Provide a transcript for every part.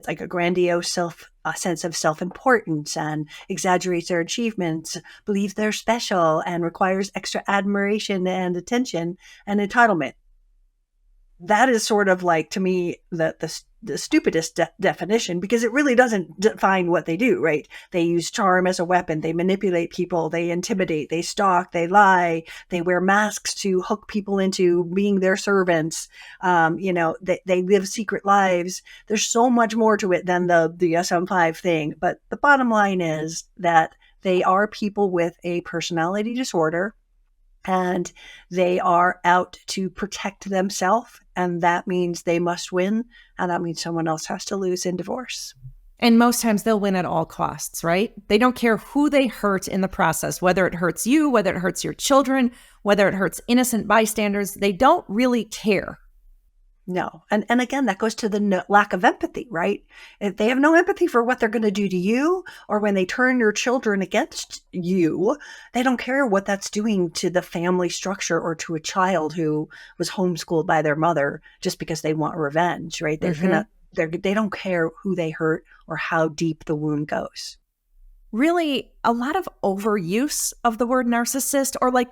It's like a grandiose sense of self-importance and exaggerates their achievements, believes they're special, and requires extra admiration and attention and entitlement. That is sort of like, to me, the stupidest definition, because it really doesn't define what they do, right? They use charm as a weapon. They manipulate people. They intimidate. They stalk. They lie. They wear masks to hook people into being their servants. They live secret lives. There's so much more to it than the DSM-5 thing. But the bottom line is that they are people with a personality disorder, and they are out to protect themselves. And that means they must win. And that means someone else has to lose in divorce. And most times they'll win at all costs, right? They don't care who they hurt in the process, whether it hurts you, whether it hurts your children, whether it hurts innocent bystanders. They don't really care. No. And again, that goes to the lack of empathy, right? If they have no empathy for what they're going to do to you, or when they turn your children against you, they don't care what that's doing to the family structure or to a child who was homeschooled by their mother just because they want revenge, right? They don't care who they hurt or how deep the wound goes. Really, a lot of overuse of the word narcissist, or like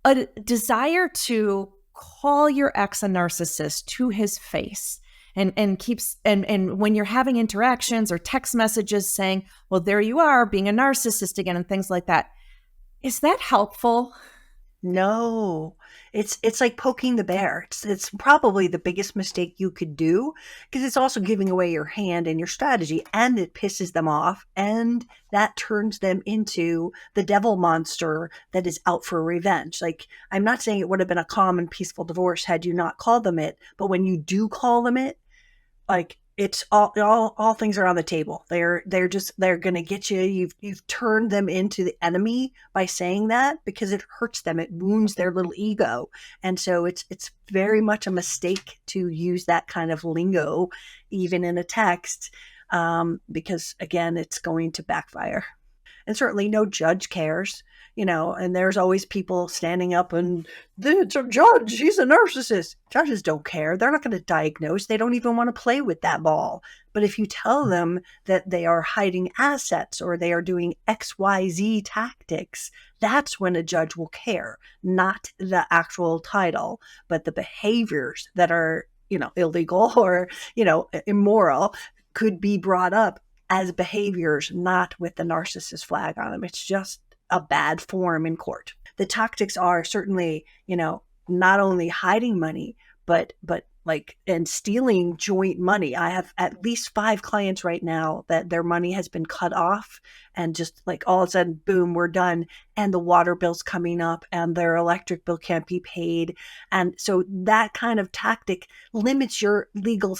a desire to call your ex a narcissist to his face, and when you're having interactions or text messages saying, well, there you are being a narcissist again, and things like that. Is that helpful? No, it's like poking the bear. It's probably the biggest mistake you could do, because it's also giving away your hand and your strategy, and it pisses them off, and that turns them into the devil monster that is out for revenge. Like, I'm not saying it would have been a calm and peaceful divorce had you not called them it, but when you do call them it, like, it's all things are on the table. They're going to get you. You've turned them into the enemy by saying that, because it hurts them. It wounds their little ego. And so it's very much a mistake to use that kind of lingo, even in a text, because again, it's going to backfire. And certainly no judge cares, and there's always people standing up and, it's a judge, he's a narcissist. Judges don't care. They're not going to diagnose. They don't even want to play with that ball. But if you tell them that they are hiding assets or they are doing XYZ tactics, that's when a judge will care, not the actual title, but the behaviors that are, illegal or, immoral could be brought up as behaviors, not with the narcissist flag on them. It's just a bad form in court. The tactics are certainly, not only hiding money, but and stealing joint money. I have at least 5 clients right now that their money has been cut off, and just like all of a sudden, boom, we're done. And the water bill's coming up and their electric bill can't be paid. And so that kind of tactic limits your legal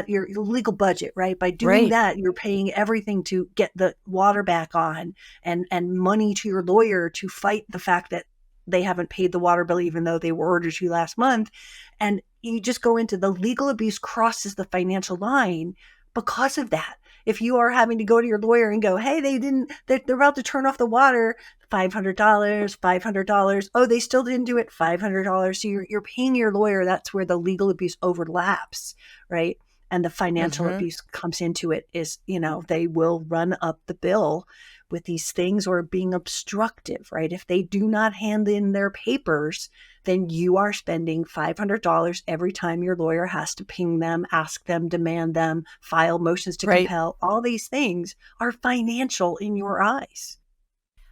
your legal budget, right? By doing that, you're paying everything to get the water back on, and money to your lawyer to fight the fact that they haven't paid the water bill, even though they were ordered to last month. And you just go into the legal abuse crosses the financial line because of that. If you are having to go to your lawyer and go, hey, they're about to turn off the water, $500. Oh, they still didn't do it, $500. So you're paying your lawyer. That's where the legal abuse overlaps, right? And the financial abuse comes into it is, they will run up the bill with these things, or being obstructive, right? If they do not hand in their papers, then you are spending $500 every time your lawyer has to ping them, ask them, demand them, file motions to compel. All these things are financial in your eyes.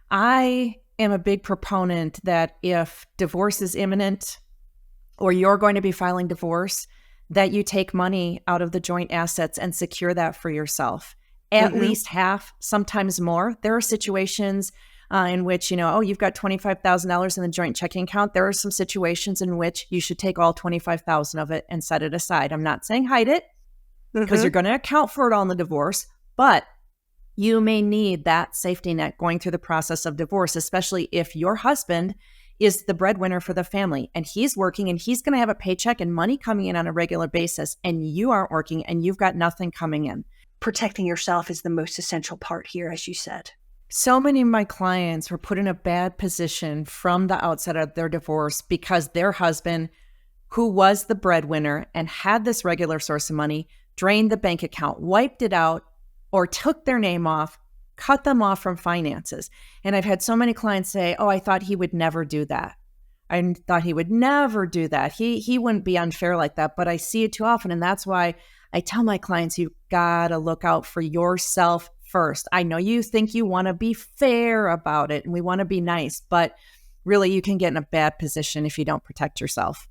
I am a big proponent that if divorce is imminent, or you're going to be filing divorce, that you take money out of the joint assets and secure that for yourself. At least half, sometimes more. There are situations in which, you've got $25,000 in the joint checking account. There are some situations in which you should take all $25,000 of it and set it aside. I'm not saying hide it, because you're going to account for it all in the divorce, but you may need that safety net going through the process of divorce, especially if your husband is the breadwinner for the family and he's working and he's going to have a paycheck and money coming in on a regular basis, and you aren't working and you've got nothing coming in. Protecting yourself is the most essential part here, as you said. So many of my clients were put in a bad position from the outset of their divorce because their husband, who was the breadwinner and had this regular source of money, drained the bank account, wiped it out, or took their name off, cut them off from finances. And I've had so many clients say, oh, I thought he would never do that. I thought he would never do that. He wouldn't be unfair like that, but I see it too often. And that's why I tell my clients, you gotta look out for yourself first. I know you think you want to be fair about it and we want to be nice, but really you can get in a bad position if you don't protect yourself.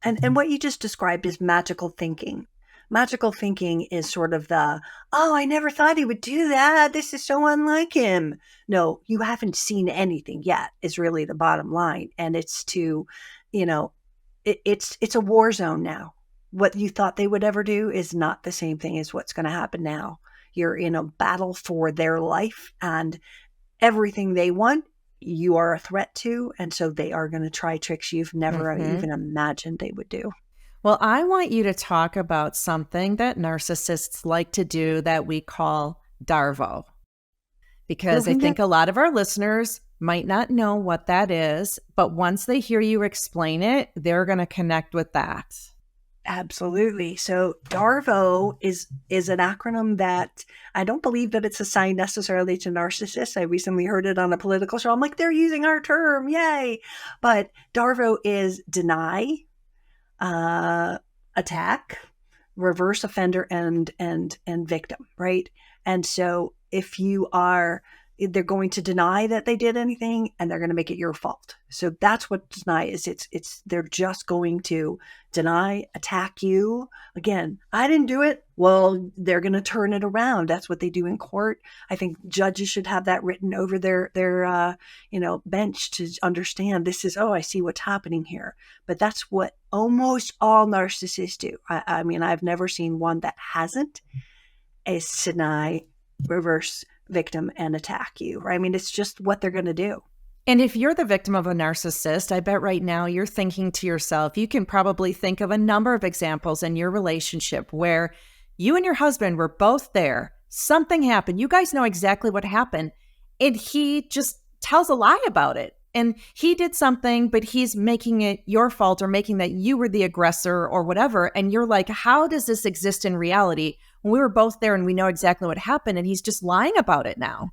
And what you just described is magical thinking. Magical thinking is sort of the, oh, I never thought he would do that. This is so unlike him. No, you haven't seen anything yet, is really the bottom line. And it's to, you know, it's a war zone now. What you thought they would ever do is not the same thing as what's going to happen now. You're in a battle for their life, and everything they want, you are a threat to. And so they are going to try tricks you've never even imagined they would do. Well, I want you to talk about something that narcissists like to do that we call Darvo, because I think a lot of our listeners might not know what that is, but once they hear you explain it, they're going to connect with that. Absolutely. So DARVO is an acronym that I don't believe that it's assigned necessarily to narcissists. I recently heard it on a political show. I'm like, they're using our term. Yay. But DARVO is deny, attack, reverse offender, and victim, right? And so if you are, they're going to deny that they did anything, and they're going to make it your fault. So that's what deny is. It's they're just going to deny, attack you. Again, I didn't do it. Well, they're going to turn it around. That's what they do in court. I think judges should have that written over their bench to understand this is, oh, I see what's happening here. But that's what almost all narcissists do. I mean, I've never seen one that hasn't, is deny, reverse, victim, and attack you. Right? I mean, it's just what they're going to do. And if you're the victim of a narcissist, I bet right now you're thinking to yourself, you can probably think of a number of examples in your relationship where you and your husband were both there. Something happened. You guys know exactly what happened. And he just tells a lie about it. And he did something, but he's making it your fault or making that you were the aggressor or whatever. And you're like, how does this exist in reality when we were both there and we know exactly what happened and he's just lying about it now?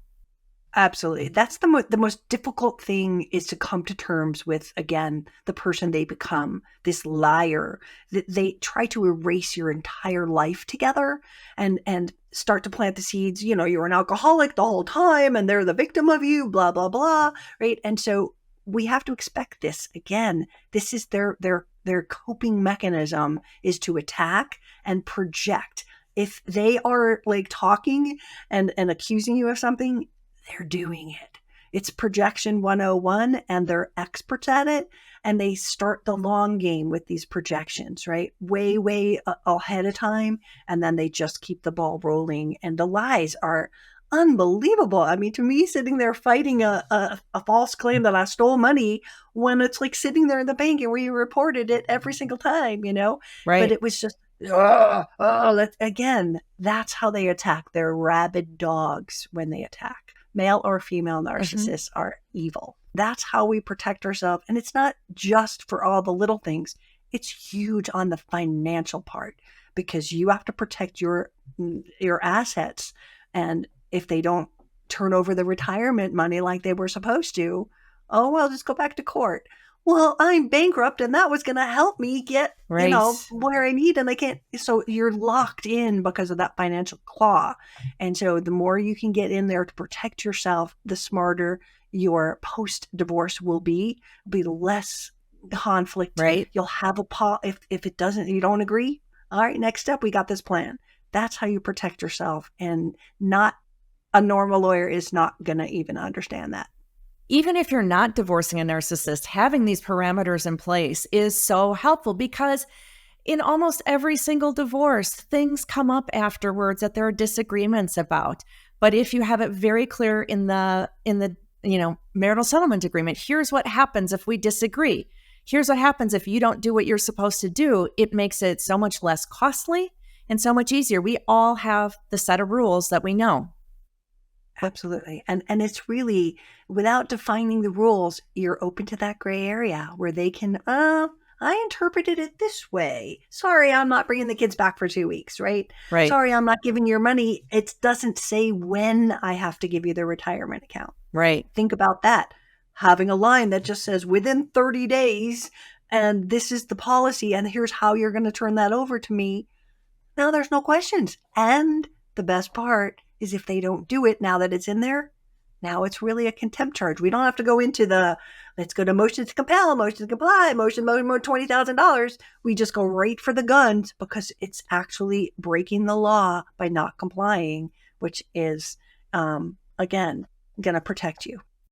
Absolutely. That's the most difficult thing, is to come to terms with, again, the person they become, this liar. They try to erase your entire life together and start to plant the seeds. You know, you're an alcoholic the whole time and they're the victim of you, blah, blah, blah. Right. And so we have to expect this. Again, this is their coping mechanism, is to attack and project. If they are like talking and accusing you of something, they're doing it. It's projection 101, and they're experts at it. And they start the long game with these projections, right? Way ahead of time. And then they just keep the ball rolling. And the lies are unbelievable. I mean, to me, sitting there fighting a false claim that I stole money, when it's like sitting there in the bank and we reported it every single time, you know? Right. But it was just, again, that's how they attack. They're rabid dogs when they attack. Male or female narcissists are evil. That's how we protect ourselves. And it's not just for all the little things. It's huge on the financial part, because you have to protect your assets. And if they don't turn over the retirement money like they were supposed to, oh, well, just go back to court. Well, I'm bankrupt and that was going to help me get, right, where I need, and I can't. So you're locked in because of that financial claw. And so the more you can get in there to protect yourself, the smarter your post-divorce will be less conflict. Right. You'll have if it doesn't, you don't agree. All right, next step, we got this plan. That's how you protect yourself. And not a normal lawyer is not going to even understand that. Even if you're not divorcing a narcissist, having these parameters in place is so helpful, because in almost every single divorce, things come up afterwards that there are disagreements about. But if you have it very clear in the marital settlement agreement, here's what happens if we disagree. Here's what happens if you don't do what you're supposed to do. It makes it so much less costly and so much easier. We all have the set of rules that we know. Absolutely. And it's really, without defining the rules, you're open to that gray area where they can, I interpreted it this way. Sorry, I'm not bringing the kids back for 2 weeks, right? Right. Sorry, I'm not giving your money. It doesn't say when I have to give you the retirement account. Right. Think about that. Having a line that just says within 30 days, and this is the policy, and here's how you're going to turn that over to me. Now there's no questions. And the best part is if they don't do it now that it's in there, now it's really a contempt charge. We don't have to go into the let's go to motion to compel, motion to comply, motion $20,000. We just go right for the guns because it's actually breaking the law by not complying, which is again going to protect you.